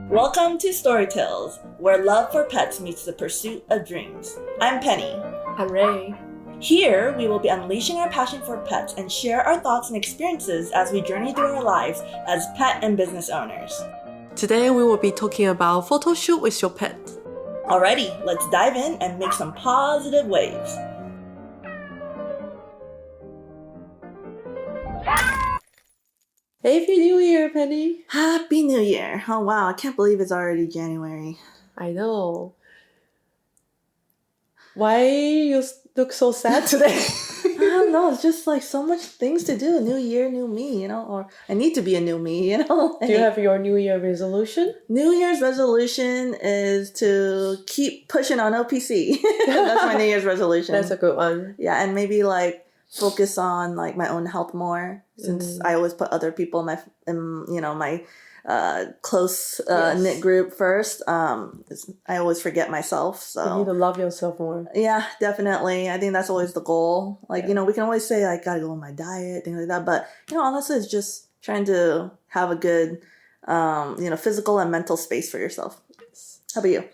Welcome to Storytales, where love for pets meets the pursuit of dreams. I'm Penny. I'm Rae. Here, we will be unleashing our passion for pets and share our thoughts and experiences as we journey through our lives as pet and business owners. Today we will be talking about photoshoot with your pet. Alrighty, let's dive in and make some positive waves. Happy New Year, Penny. Happy New Year. Oh wow, I can't believe it's already January. I know. Why you look so sad today? I don't know, it's just like so much things to do. New year, new me, or I need to be a new me, Do you have your New Year resolution? New Year's resolution is to keep pushing on OPC. That's my New Year's resolution. That's a good one. Yeah, and maybe focus on my own health more, since I always put other people in my close knit group first. I always forget myself, so You need to love yourself more. yeah, definitely. I think that's always the goal. We can always say gotta go on my diet, things like that, but honestly, it's just trying to have a good physical and mental space for yourself. How about you?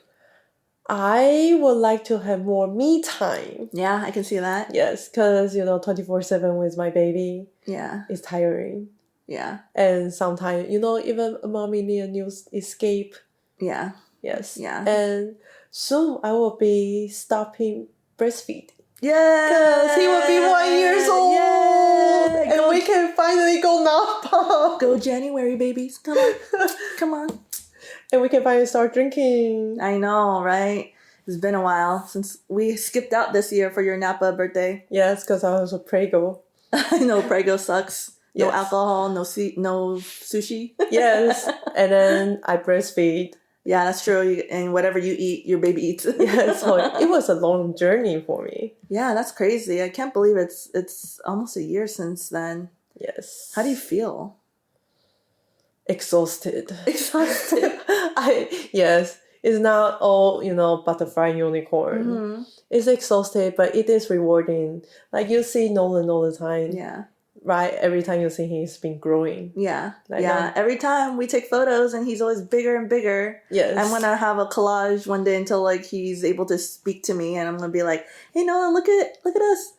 I would like to have more me time. Yeah, I can see that. Yes, because 24/7 with my baby is tiring. Yeah. And sometimes, even a mommy need a new escape. Yeah. Yes. Yeah. And soon I will be stopping breastfeed. Yeah. Because he will be 1 year old. Yeah. And we can finally go Napa. Go January, babies. Come on. Come on. And we can finally start drinking. I know, right? It's been a while since we skipped out this year for your Napa birthday. Yes, because I was a prego. I know, Prego sucks. No Yes. alcohol, no sushi. Yes. And then I breastfeed. Yeah, that's true. And whatever you eat, your baby eats. Yeah, so it was a long journey for me. Yeah, that's crazy. I can't believe it's almost a year since then. Yes. How do you feel? Exhausted. Exhausted. Yes. It's not all, butterfly unicorn. Mm-hmm. It's exhausted, but it is rewarding. You see Nolan all the time. Yeah. Right? Every time you see him, he's been growing. Yeah. Every time we take photos and he's always bigger and bigger. Yes. I'm going to have a collage one day until he's able to speak to me, and I'm going to be like, hey, Nolan, look at us.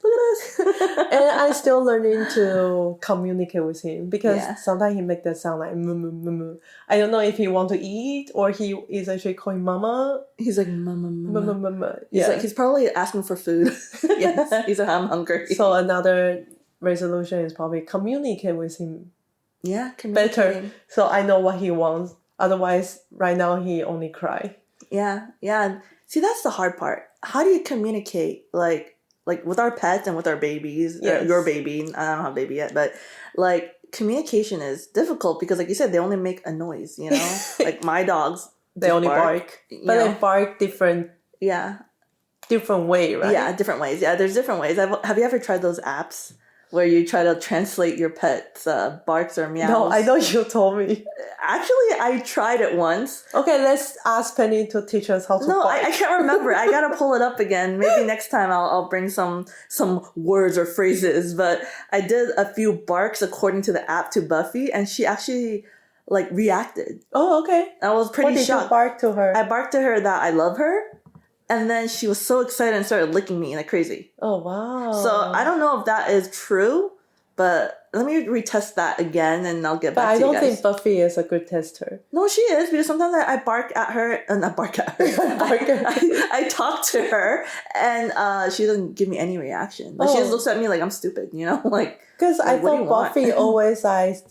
And I'm still learning to communicate with him, because sometimes he make that sound like moo, moo, moo, moo. I don't know if he want to eat or he is actually calling mama. He's like, mama, mama. Mama, mama. He's probably asking for food. Yes. He's like, I'm hungry. So another resolution is probably communicate with him better, so I know what he wants. Otherwise, right now he only cry. Yeah. See, that's the hard part. How do you communicate like with our pets and with our babies? Yes. Your baby. I don't have a baby yet, but communication is difficult because, like you said, they only make a noise. Like my dogs, they only bark, but they bark different. Yeah. Different way, right? Yeah, different ways. Yeah, there's different ways. Have you ever tried those apps where you try to translate your pet's barks or meows? No, I know you told me. Actually, I tried it once. Okay, let's ask Penny to teach us how to bark. I can't remember. I gotta pull it up again. Maybe next time I'll bring some words or phrases. But I did a few barks according to the app to Buffy, and she actually reacted. Oh, okay. I was pretty shocked. What did you bark to her? I barked to her that I love her. And then she was so excited and started licking me like crazy. Oh, wow. So I don't know if that is true, but let me retest that again and I'll get back to you guys. But I don't think Buffy is a good tester. No, she is, because sometimes I bark at her, not bark at her. I talk to her and she doesn't give me any reaction. She just looks at me like I'm stupid, Because I thought Buffy always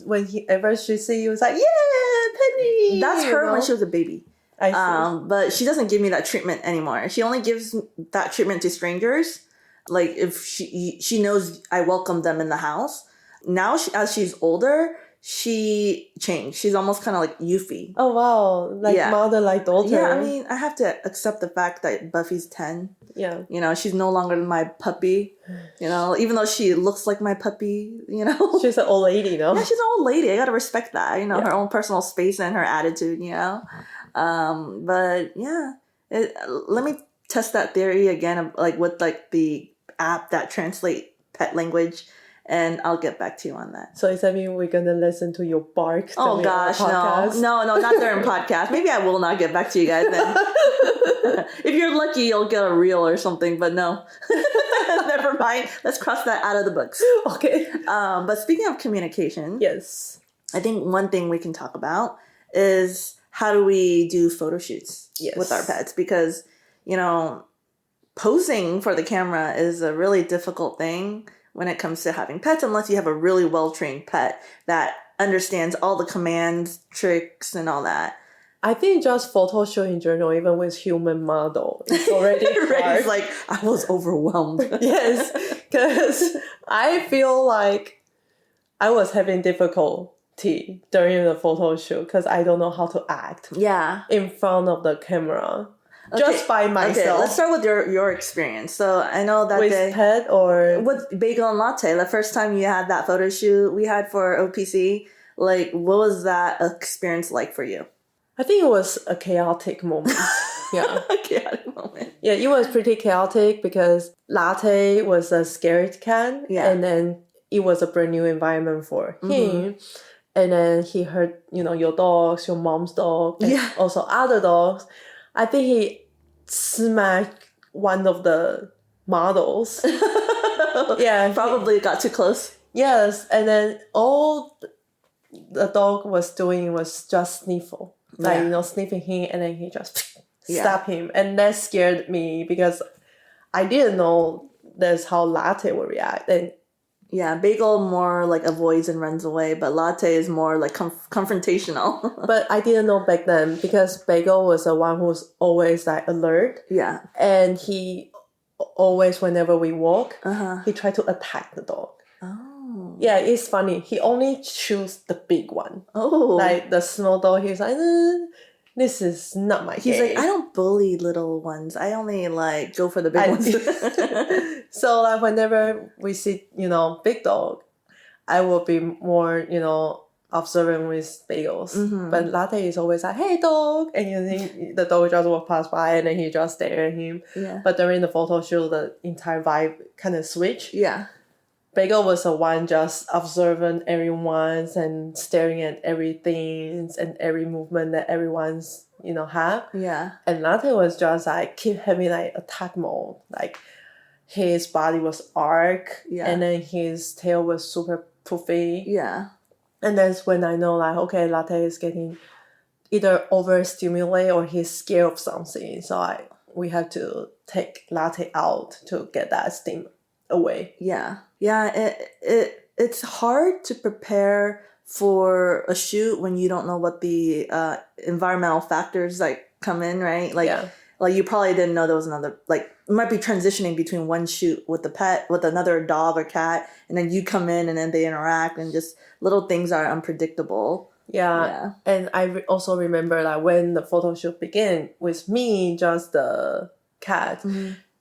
whenever she see you, it's like, yeah, Penny. That's her when she was a baby. I see. But she doesn't give me that treatment anymore. She only gives that treatment to strangers. If she knows I welcome them in the house. Now, as she's older, she changed. She's almost kind of like Yuffie. Oh, wow. Mother, like daughter. Yeah, I mean, I have to accept the fact that Buffy's 10. Yeah. She's no longer my puppy. Even though she looks like my puppy, She's an old lady, though. Yeah, she's an old lady. I gotta respect that. Her own personal space and her attitude, But yeah, let me test that theory again of with the app that translate pet language and I'll get back to you on that. So does that mean we're gonna listen to your bark? Oh gosh, no, not during podcast. Maybe I will not get back to you guys then. If you're lucky, you'll get a reel or something, but no. Never mind. Let's cross that out of the books. Okay. But speaking of communication, Yes. I think one thing we can talk about is how do we do photo shoots with our pets? Because, posing for the camera is a really difficult thing when it comes to having pets, unless you have a really well-trained pet that understands all the commands, tricks, and all that. I think just Photoshoot in general, even with human model, it's already hard. It's like, I was overwhelmed. Yes, because I feel like I was having difficulty during the photo shoot because I don't know how to act in front of the camera. Okay. Just by myself. Okay, let's start with your experience. So I know that with pet or with Bagel and Latte, the first time you had that photo shoot we had for OPC, like what was that experience like for you? I think it was a chaotic moment. Yeah. A chaotic moment. Yeah, it was pretty chaotic because Latte was a scared cat. Yeah. And then it was a brand new environment for him. And then he heard, your dogs, your mom's dog, and also other dogs. I think he smacked one of the models. Yeah. Probably got too close. Yes. And then all the dog was doing was just sniffle. Like, sniffing him, and then he just stabbed him. And that scared me because I didn't know that's how Latte would react. And Bagel more like avoids and runs away, but Latte is more like confrontational. But I didn't know back then because Bagel was the one who's always like alert. Yeah. And he always, whenever we walk, he tried to attack the dog. Oh. Yeah, it's funny. He only choose the big one. Oh. Like the small dog, he's like, this is not my game. He's like, I don't bully little ones. I only like go for the big ones. So like whenever we see, big dog, I will be more, observant with Bagels. But Latte is always like, hey dog, and you think the dog just walk past by and then he just stare at him. Yeah. But during the photo shoot, the entire vibe kind of switch. Yeah. Bagel was the one just observing everyone's and staring at everything and every movement that everyone's, have. Yeah. And Latte was just like keep having like attack mode. Like his body was arc and then his tail was super poofy. Yeah. And that's when I know like, okay, Latte is getting either overstimulated or he's scared of something. So we have to take Latte out to get that steam away. Yeah. It's hard to prepare for a shoot when you don't know what the environmental factors like come in, right? Like you probably didn't know there was another, like you might be transitioning between one shoot with the pet with another dog or cat, and then you come in and then they interact, and just little things are unpredictable. Yeah. And I also remember like when the photo shoot began with me, just the cat.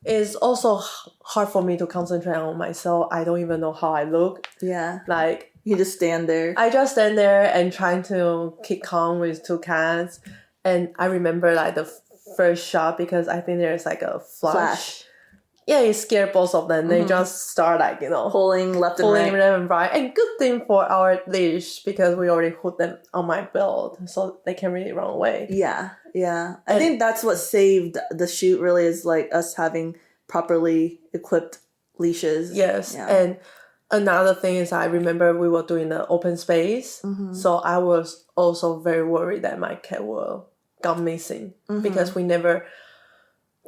It's also hard for me to concentrate on myself. I don't even know how I look. Yeah. Like, you just stand there. I just stand there and trying to keep calm with two cats. And I remember like the first shot because I think there's like a flash. Yeah, it scared both of them. They just start like, pulling left and right. And good thing for our leash because we already hooked them on my belt so they can really run away. Yeah. I think that's what saved the shoot really is like us having properly equipped leashes. Yes. Yeah. And another thing is I remember we were doing the open space. So I was also very worried that my cat will go missing because we never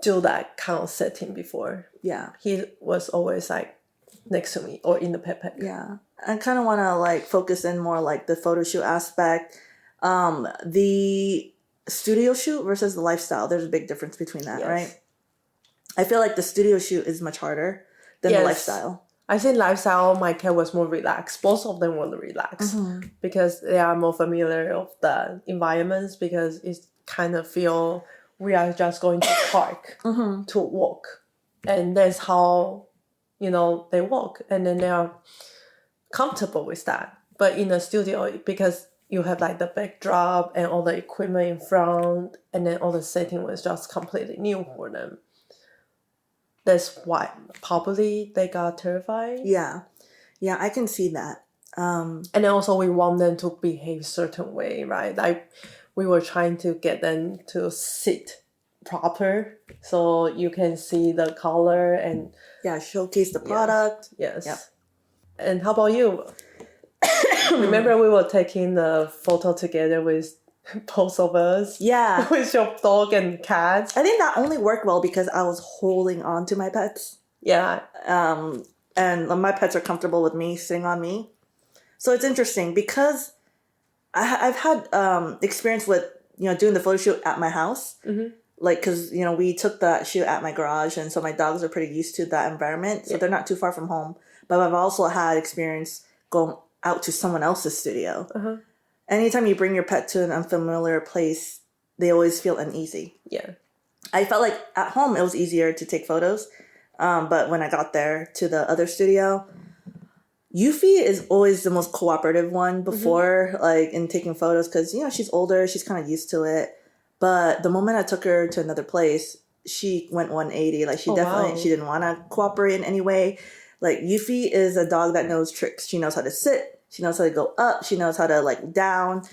do that kind of setting before. Yeah. He was always like next to me or in the pet pack. Yeah. I kind of want to like focus in more like the photo shoot aspect. The studio shoot versus the lifestyle, there's a big difference between that, right? I feel like the studio shoot is much harder than the lifestyle. I think lifestyle, my cat was more relaxed. Both of them were relaxed because they are more familiar of the environments because it's kind of feel we are just going to park to walk. And that's how, they walk. And then they are comfortable with that. But in the studio, because you have like the backdrop and all the equipment in front, and then all the setting was just completely new for them. That's why probably they got terrified. Yeah. Yeah, I can see that. And then also we want them to behave certain way, right? Like we were trying to get them to sit proper so you can see the color and Yeah, showcase the product. yes. Yep. And how about you? Remember we were taking the photo together with both of us? Yeah. With your dog and cat? I think that only worked well because I was holding on to my pets. Yeah. And my pets are comfortable with me sitting on me. So it's interesting because I've had experience with, doing the photo shoot at my house. Mm-hmm. Like, because, we took that shoot at my garage. And so my dogs are pretty used to that environment. So they're not too far from home. But I've also had experience going out to someone else's studio. Uh-huh. Anytime you bring your pet to an unfamiliar place, they always feel uneasy. Yeah. I felt like at home it was easier to take photos. But when I got there to the other studio, Yuffie is always the most cooperative one before, like, in taking photos. Because, she's older. She's kind of used to it. But the moment I took her to another place, she went 180. Like, she didn't want to cooperate in any way. Like, Yuffie is a dog that knows tricks. She knows how to sit. She knows how to go up. She knows how to, like, down.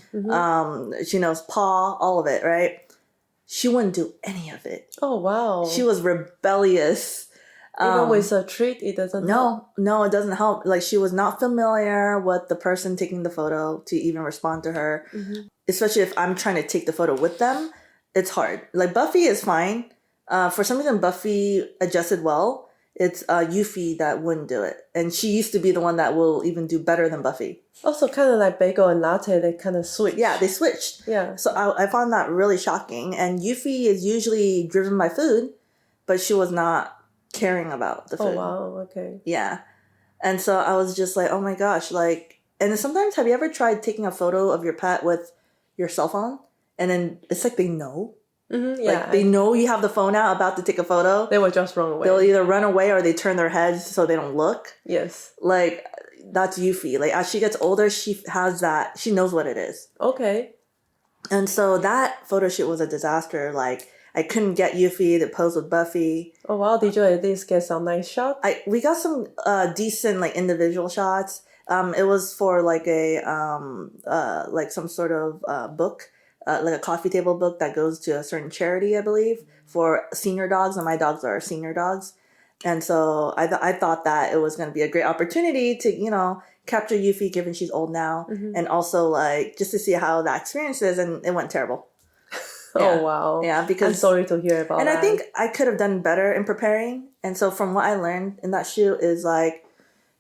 She knows paw, all of it, right? She wouldn't do any of it. Oh, wow. She was rebellious. Even with a treat, it doesn't help? No, it doesn't help. Like, she was not familiar with the person taking the photo to even respond to her. Mm-hmm. Especially if I'm trying to take the photo with them, it's hard. Like, Buffy is fine. For some reason, Buffy adjusted well. It's Yuffie that wouldn't do it. And she used to be the one that will even do better than Buffy. Also, kind of like Bagel and Latte, they kind of switched. Yeah, they switched. Yeah. So I found that really shocking. And Yuffie is usually driven by food, but she was not caring about the food. Oh, wow. Okay. Yeah. And so I was just like, oh my gosh, like, and sometimes have you ever tried taking a photo of your pet with your cell phone? And then it's like they know. Mm-hmm, yeah. Like, they know you have the phone out about to take a photo. They will just run away. They'll either run away or they turn their heads so they don't look. Yes. Like, that's Yuffie. Like, as she gets older, she has that. She knows what it is. Okay. And so that photo shoot was a disaster. Like, I couldn't get Yuffie to pose with Buffy. Oh, wow. Did you at least get some nice shots? We got some decent, like, individual shots. It was for, like, a like some sort of book, like a coffee table book that goes to a certain charity, I believe, for senior dogs. And my dogs are senior dogs. And so I thought that it was going to be a great opportunity to, capture Yuffie, given she's old now. Mm-hmm. And also, like, just to see how that experience is. And it went terrible. Yeah. Oh, wow. Yeah, because... I'm sorry to hear about that. And I think I could have done better in preparing. And so from what I learned in that shoot is, like,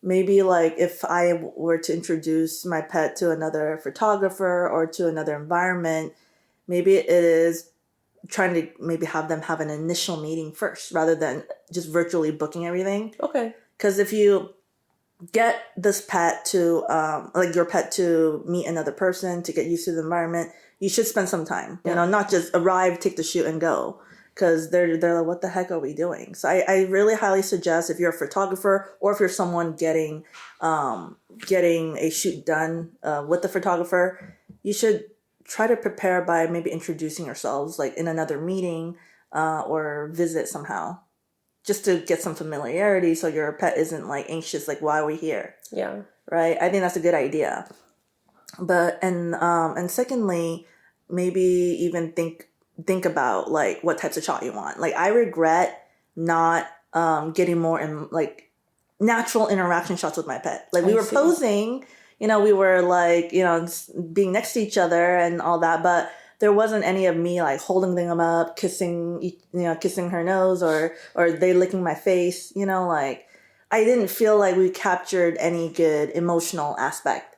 maybe, like, if I were to introduce my pet to another photographer or to another environment, maybe it is trying to maybe have them have an initial meeting first rather than just virtually booking everything. Okay. Because if you get this pet to, like, your pet to meet another person, to get used to the environment, you should spend some time, not just arrive, take the shoot and go. Because they're like, what the heck are we doing? So I really highly suggest if you're a photographer or if you're someone getting a shoot done with the photographer, you should try to prepare by maybe introducing yourselves, like, in another meeting or visit somehow. Just to get some familiarity so your pet isn't, like, anxious, like, why are we here? Yeah. Right? I think that's a good idea. But, and secondly, maybe even think about, like, what types of shot you want. Like, I regret not getting more in, like, natural interaction shots with my pet. Like, we were posing, we were, like, being next to each other and all that, but there wasn't any of me, like, holding them up, kissing her nose or they licking my face, like, I didn't feel like we captured any good emotional aspect.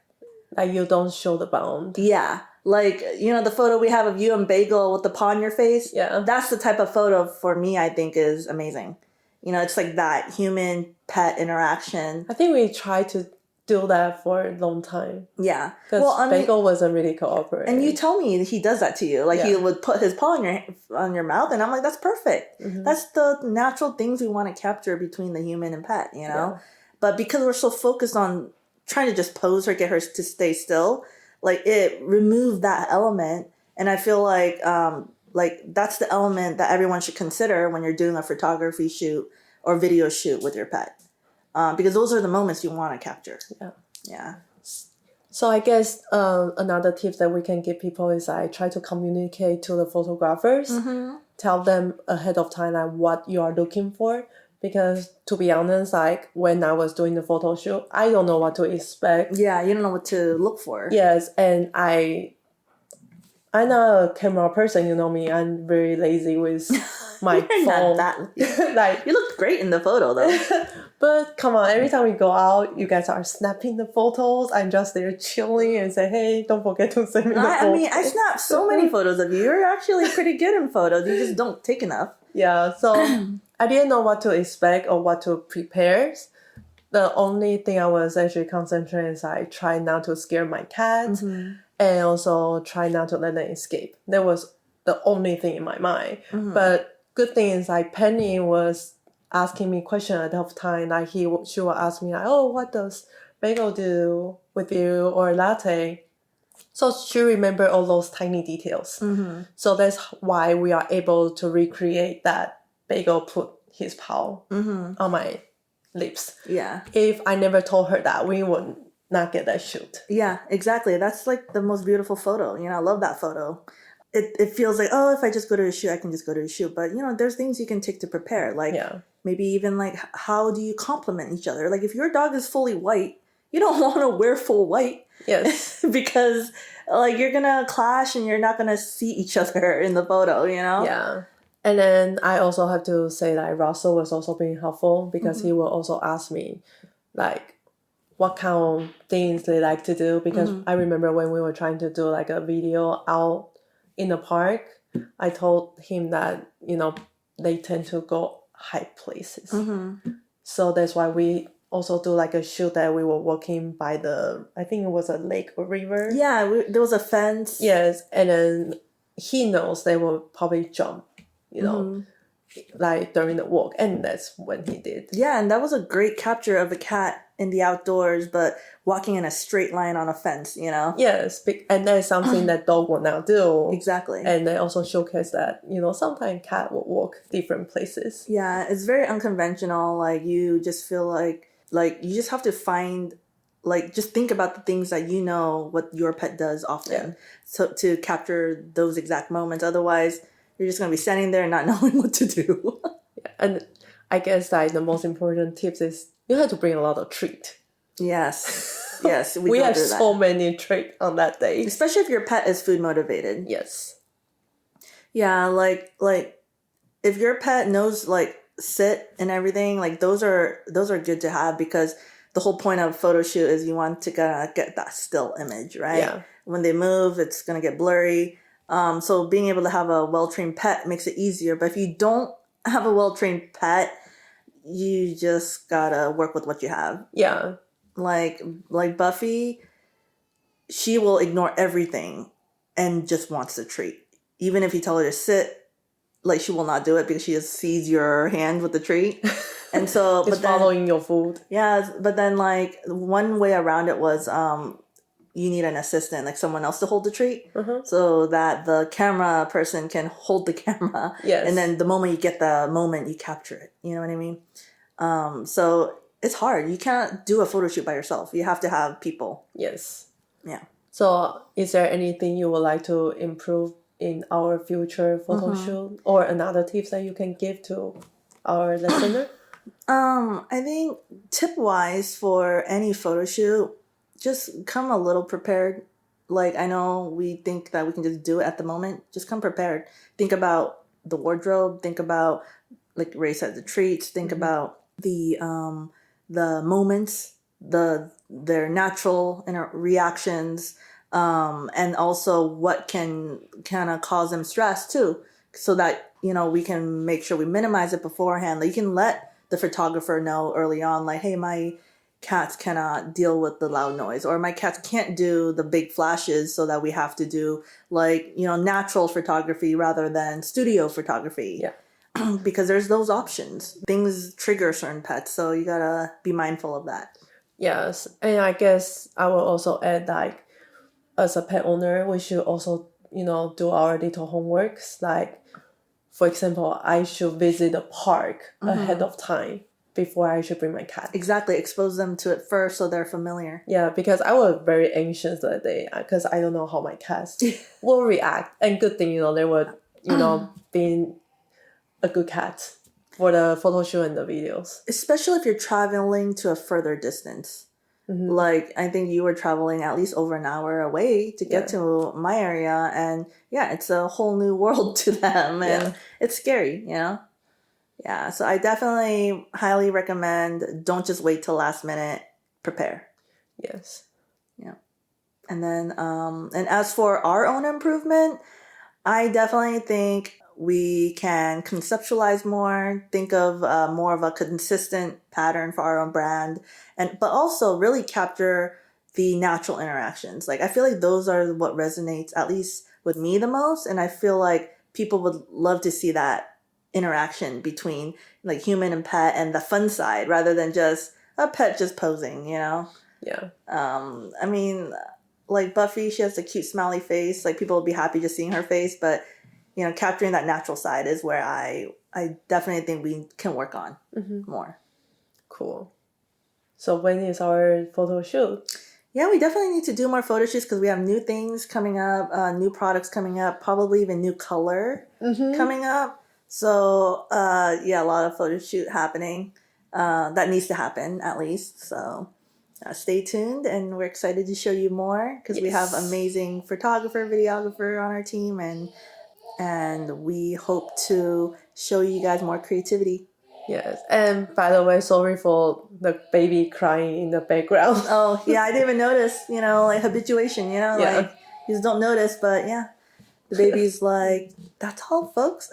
Like, you don't show the bond. Yeah. Like, the photo we have of you and Bagel with the paw on your face. Yeah. That's the type of photo for me I think is amazing. It's like that human-pet interaction. I think we tried to do that for a long time. Yeah. Because Bagel wasn't really cooperating. And you tell me he does that to you. Like, he would put his paw on your mouth, and I'm like, that's perfect. Mm-hmm. That's the natural things we want to capture between the human and pet, Yeah. But because we're so focused on trying to just pose her, get her to stay still, like, it removed that element. And I feel like that's the element that everyone should consider when you're doing a photography shoot or video shoot with your pet. because those are the moments you want to capture. Yeah. So I guess another tip that we can give people is I try to communicate to the photographers, tell them ahead of time like what you are looking for. Because to be honest, like when I was doing the photo shoot, I don't know what to expect. Yeah, you don't know what to look for. Yes, and I'm not a camera person, you know me. I'm very lazy with my phone. Like you looked great in the photo though. But come on, every time we go out, you guys are snapping the photos. I'm just there chilling and say, hey, don't forget to send me the photos. I mean, I snapped so many photos of you. You're actually pretty good in photos. You just don't take enough. Yeah, so I didn't know what to expect or what to prepare. The only thing I was actually concentrating is I try not to scare my cat and also try not to let them escape. That was the only thing in my mind. But good thing is like Penny was asking me questions at that time. Like she would ask me like, oh, what does bagel do with you or latte? So she remembered all those tiny details. So that's why we are able to recreate that bagel put his paw on my lips. Yeah. If I never told her that, we would not get that shoot. Yeah, exactly. That's like the most beautiful photo. You know, I love that photo. It feels like, oh, if I just go to a shoot, I can just go to a shoot. But, you know, there's things you can take to prepare. Like maybe even like how do you compliment each other? Like if your dog is fully white, you don't want to wear full white. Yes. Because like you're going to clash and you're not going to see each other in the photo, you know? Yeah. And then I also have to say that Russell was also being helpful because he will also ask me like what kind of things they like to do. Because I remember when we were trying to do like a video out in the park, I told him that, you know, they tend to go high places. So that's why we also do like a shoot that we were walking by I think it was a lake or river. Yeah, there was a fence. Yes, and then he knows they will probably jump, you know, like during the walk. And that's when he did. Yeah, and that was a great capture of a cat in the outdoors, but walking in a straight line on a fence, you know? Yes, and that is something that dog will now do. Exactly. And they also showcase that, you know, sometimes cat will walk different places. Yeah, it's very unconventional. Like you just feel like you just have to find, like just think about the things that you know what your pet does often. So to capture those exact moments. Otherwise, you're just going to be standing there and not knowing what to do. And I guess like the most important tips is you have to bring a lot of treat. Yes. Yes. We have so many treats on that day. Especially if your pet is food motivated. Yes. Yeah, like if your pet knows like sit and everything, like those are good to have because the whole point of photo shoot is you want to get that still image, right? Yeah. When they move, it's going to get blurry. So being able to have a well-trained pet makes it easier. But if you don't have a well-trained pet, you just gotta work with what you have. Yeah. Like Buffy, she will ignore everything and just wants the treat. Even if you tell her to sit, like she will not do it because she just sees your hand with the treat. And so it's following your food. Yeah, but then like one way around it was you need an assistant, like someone else to hold the treat, so that the camera person can hold the camera. Yes. And then the moment you get the moment, you capture it. You know what I mean? So it's hard. You can't do a photo shoot by yourself. You have to have people. Yes. Yeah. So is there anything you would like to improve in our future photo shoot or another tips that you can give to our listener? I think tip-wise for any photo shoot, just come a little prepared. Like, I know we think that we can just do it at the moment. Just come prepared. Think about the wardrobe. Think about, like Ray said, the treats. Think about the moments, their natural reactions, and also what can kind of cause them stress too, so that, you know, we can make sure we minimize it beforehand. Like, you can let the photographer know early on, like, hey, my cats cannot deal with the loud noise, or my cats can't do the big flashes, so that we have to do, like, you know, natural photography rather than studio photography. Yeah. Because there's those options. Things trigger certain pets, so you gotta be mindful of that. Yes, and I guess I will also add, like, as a pet owner, we should also, you know, do our little homeworks. Like, for example, I should visit the park ahead of time. before I should bring my cat. Exactly. Expose them to it first so they're familiar. Yeah, because I was very anxious that day because I don't know how my cats will react. And good thing, they were, being a good cat for the photo shoot and the videos. Especially if you're traveling to a further distance. Like, I think you were traveling at least over an hour away to get to my area. And yeah, it's a whole new world to them. And it's scary, Yeah, so I definitely highly recommend don't just wait till last minute. Prepare. Yes. Yeah. And then, and as for our own improvement, I definitely think we can conceptualize more, think of more of a consistent pattern for our own brand, but also really capture the natural interactions. Like, I feel like those are what resonates, at least with me, the most. And I feel like people would love to see that interaction between like human and pet and the fun side rather than just a pet just posing, Yeah. I mean, like Buffy, she has a cute smiley face. Like, people will be happy just seeing her face, but capturing that natural side is where I definitely think we can work on more. Cool. So when is our photo shoot? Yeah, we definitely need to do more photo shoots because we have new things coming up, new products coming up, probably even new color coming up. So yeah, a lot of photo shoot happening. That needs to happen at least. So stay tuned, and we're excited to show you more because we have amazing photographer, videographer on our team, and we hope to show you guys more creativity. Yes. And by the way, sorry for the baby crying in the background. Oh, yeah, I didn't even notice, like habituation, like you just don't notice, but yeah, the baby's like, that's all, folks.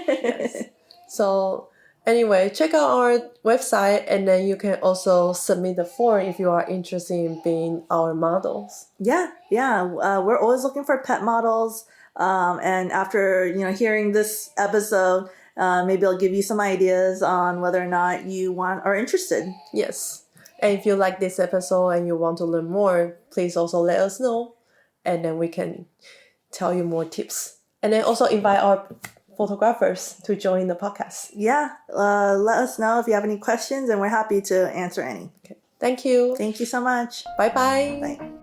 Yes. So anyway, check out our website, and then you can also submit the form if you are interested in being our models. Yeah. We're always looking for pet models. And after, hearing this episode, maybe I'll give you some ideas on whether or not you are interested. Yes. And if you like this episode and you want to learn more, please also let us know. And then we can tell you more tips. And then also invite our photographers to join the podcast. Yeah. Let us know if you have any questions, and we're happy to answer any. Okay. Thank you. Thank you so much. Bye-bye. Bye.